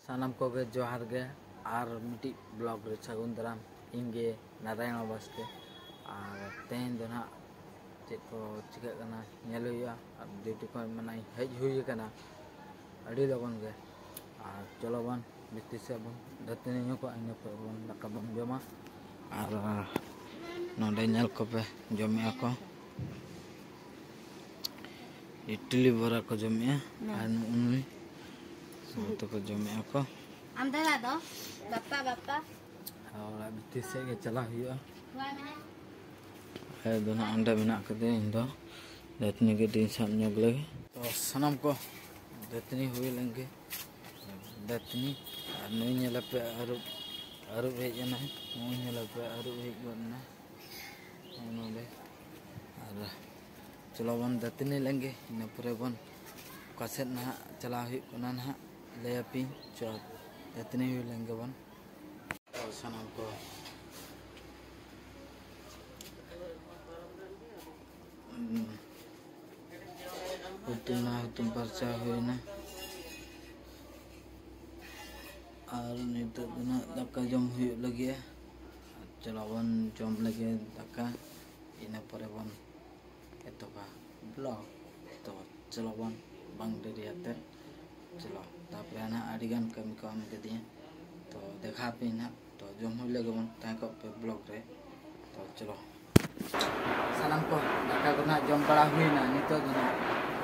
सानाम को जोहार गे और मिट्टी ब्लॉग रे सगुन दाराम इंगे नारायण बास्के और तेन दो ना चेक को चिका कना नेल हुआ और ड्यूटी को मना हेज हुई कना अड़ी लगन गे और चलो बन बिस्ती से बन दतनी को इन बन दाका बन जमा और नोडे नेल को पे जमे को इडली बरा को जमे और उन तो को जमे को अंदर आ दो बापा बापा और बिस्ती से के चला हुआ है दोनों अंडा बना कदे इन दो दतनी के दिन सब न्योग लगे तो सनम को दतनी हुई लेंगे दतनी और नई नेला पे अरु भेजना है नई नेला पे अरु भेज करना नोले और चलो बन दतनी लेंगे इन पूरे बन कसेट ना चला हुई कोना ना ले अपी चो दतनी हुई लेंगे बन और सनम को तुम परचा हुई ना और नित दाका जम हुई लगे चलो बन जम लगे दाका इन परे बन एतोका ब्लॉग तो चलो बन बंग डेरी आते चलो तापर ना आडिगान कमी को हम के दिए तो देखा पे ना तो जम हुई लगे बन ताको पे ब्लॉग रे तो चलो सलाम को दाका को ना जम बड़ा हुई ना नितो ना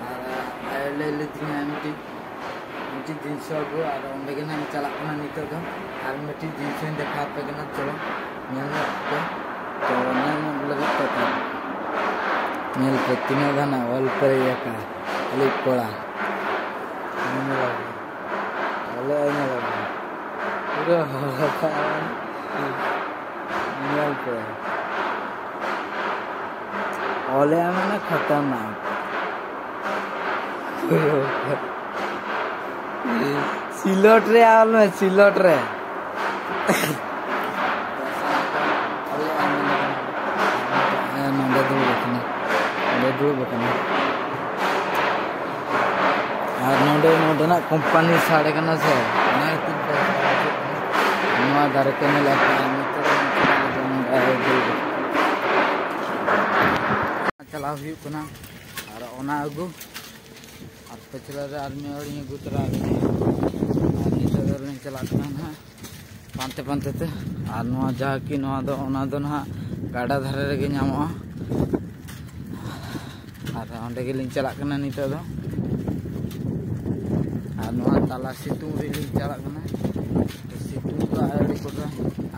और ले लेती मिट्टी दिन सब और अंदे के ना चला ना नितो तो और मिट्टी दिन से देखा पे के ना चलो नेल पे तो नेल लगे तो नेल पे तीन गाना ऑल पर ये का अली कोड़ा ओले ने लगे पूरा नेल पे ओले मैंने खतरनाक सिलट रे आल में सिलट रे और नोडे नोडे ना कंपनी साड़े कना से ना दारे के में लगा चला हुई कना और ओना अगु और पछला रे आर्मी और ये गुतरा और नितर रे चला कना ना पांते पांते ते और नवा जा कि नवा दो ओना दो ना गाडा धारे रे गे नामो और ओंडे गे लिन चला कना नितर दो और नवा ताला सितुंग रे लिन चला कना सितुंग का आड़ी कोटा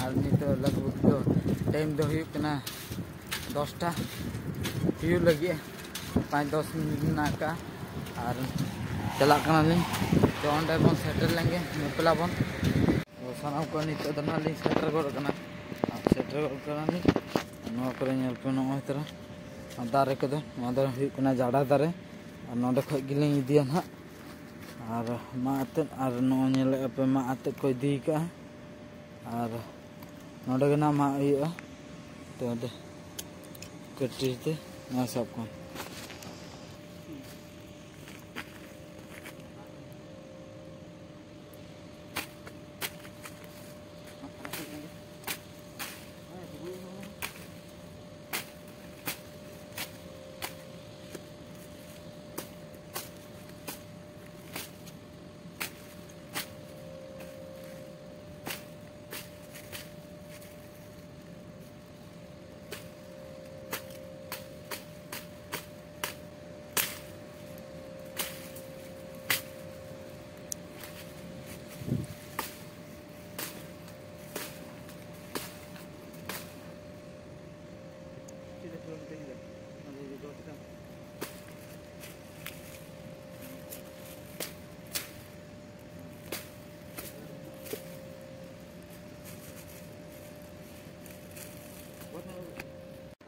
और नितर लगभग दो टाइम दो हुई कना 10टा हिउ लगे 5-10 मिनट ना का और चला कना लिन तो ओंडे बन सेटल लेंगे निपला बन तो सनाम को नितो दना लिन सेटल कर कना सेटल कना लिन नो करे नेल पे नो तरह दारे को दो नो दो हुई कना जाड़ा दारे और नोडे खय गिलिन इदिया ना और मा आते और नो नेल पे मा आते को इदी का और नोडे गना मा हुआ तो कट्टी ना सब को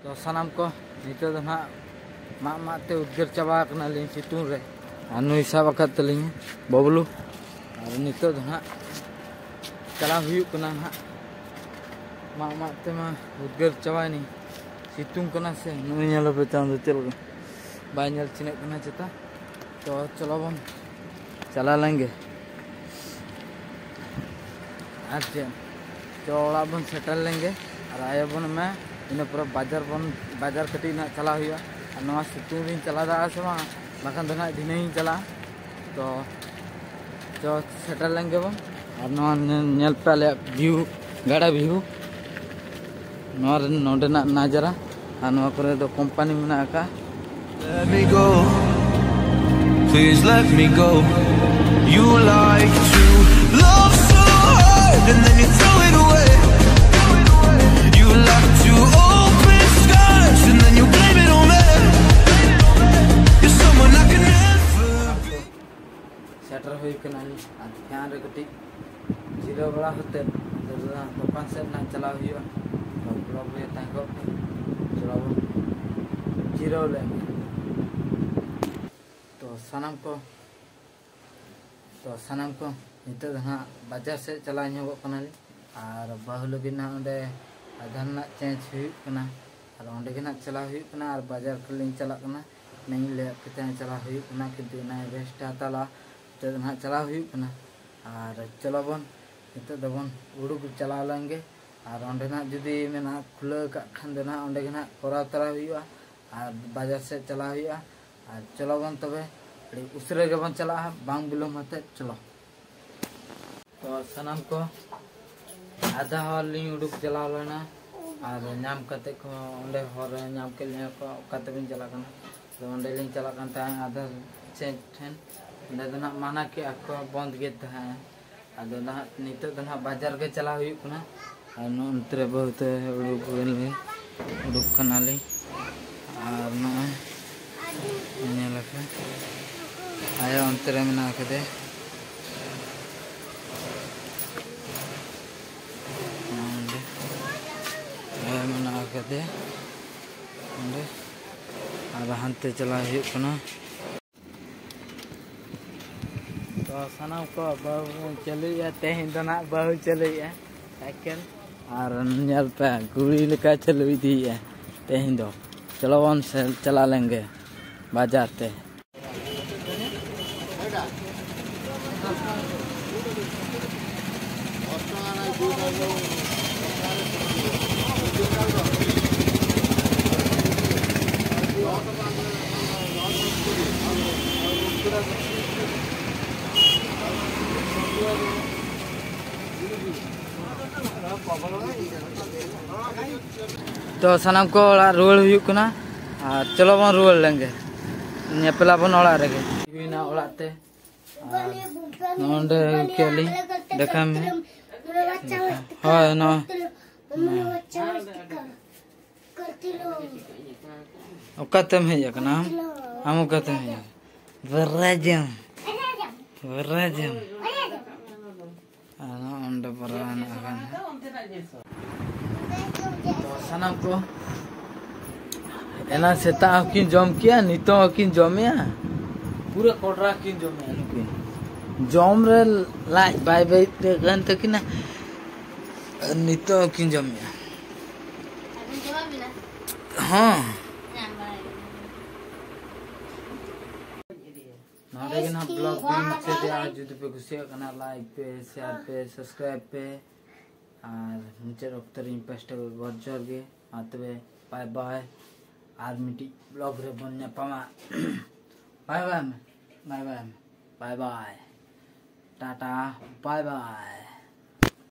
तो सनाम को नितो दो ना माग मागते उद्गर चाबा कना लिन सितुंग रे और नुई साब अकद तलिन बबलू और नितो दो ना चला हुई कना ना माग मागते मा उद्गर चाबा नहीं सितुंग कना से नुई नेल पे चांद चल बाय नेल चिने कना चता तो चलो बन चला लेंगे चौड़ा बन सेटल लेंगे और आए बन में इन पूरा बाजार कटी ना चला हुआ और नवा सितुंग दिन चला दाड़ा से बाखान दो ना दिन ही चला तो जो सेटल लेंगे बन और नवा नेल पे आले व्यू गाड़ा व्यू नवा नोडे ना नाजरा और नवा करे दो कंपनी में आका Let me go, please let me go. You like to love so hard and then you throw it away. You like to open skies and then you blame it on me. You're someone I can never be. सेटर हुई के नानी ध्यान रे कटी zero बड़ा होते दुकान से ना चला हुआ तो ब्लॉग में ताको चला जीरो लेंगे तो सनम को नित बाजार से चला और बहु लगे ना आधार ना चेंज होना और अंडे के ना चला होना और बाजार को लिंग चला नहीं ले चला होना किंतु ना बेस्ट हताला तो ना चला होना और चलो बन नित बन उड़ूक चला लेंगे और अंडे ना जुदी में खुला खान दो ना अंडे के ना करा तरा हुआ और बाजार से चला हुआ और चलो बन तबे उसरे के बन चला बांग बिलोम होते चलो तो सनम को आधा हॉल लिंग उड़ूक चला लेना और नाम कते को अंडे हॉर नाम के लिए को कते बिन चला करना तो अंडे लिंग चला करता है आधा चेंज ठन अंडे तो ना माना के आपको बंद के है आदो ना नितो तो ना बाजार के चला हुई कुना और नंतरे बहुत उड़ूक कनाली और ना लगे आया अंतरे में ना कदे मना कदे और हंते चला तो सनम को बहु चलू तेहन तो ना बहु चलू साइकिल और नल पे गुड़ी लेका चलू दी तेहन दो चलो वन से चला लेंगे बाजार से तो सनम को रुआड़ हुआ चलो बन रुआड़ लेंगे पेला बन ओड़ा रे ओड़ाते नोंडे केली देखा में हां ना ओकते में है ना हम ओकते में वराजम ana onda parana kan तो सनम को एना सेता किन जम किया नितो किन जमिया पूरा कोडरा किन जमिया नुके जम रे लाई बाय बाय ते गन त किना नितो किन जमिया हां ना ब्लॉग से आज यूट्यूब पे खुशी करना लाइक पे शेयर पे सब्सक्राइब पे और मुझे डॉक्टर इंपेस्ट बहुत जोर के आते बाय बाय आर्मी ब्लॉग रे बन्या पामा bye bye bye bye bye bye टाटा बाय बाय।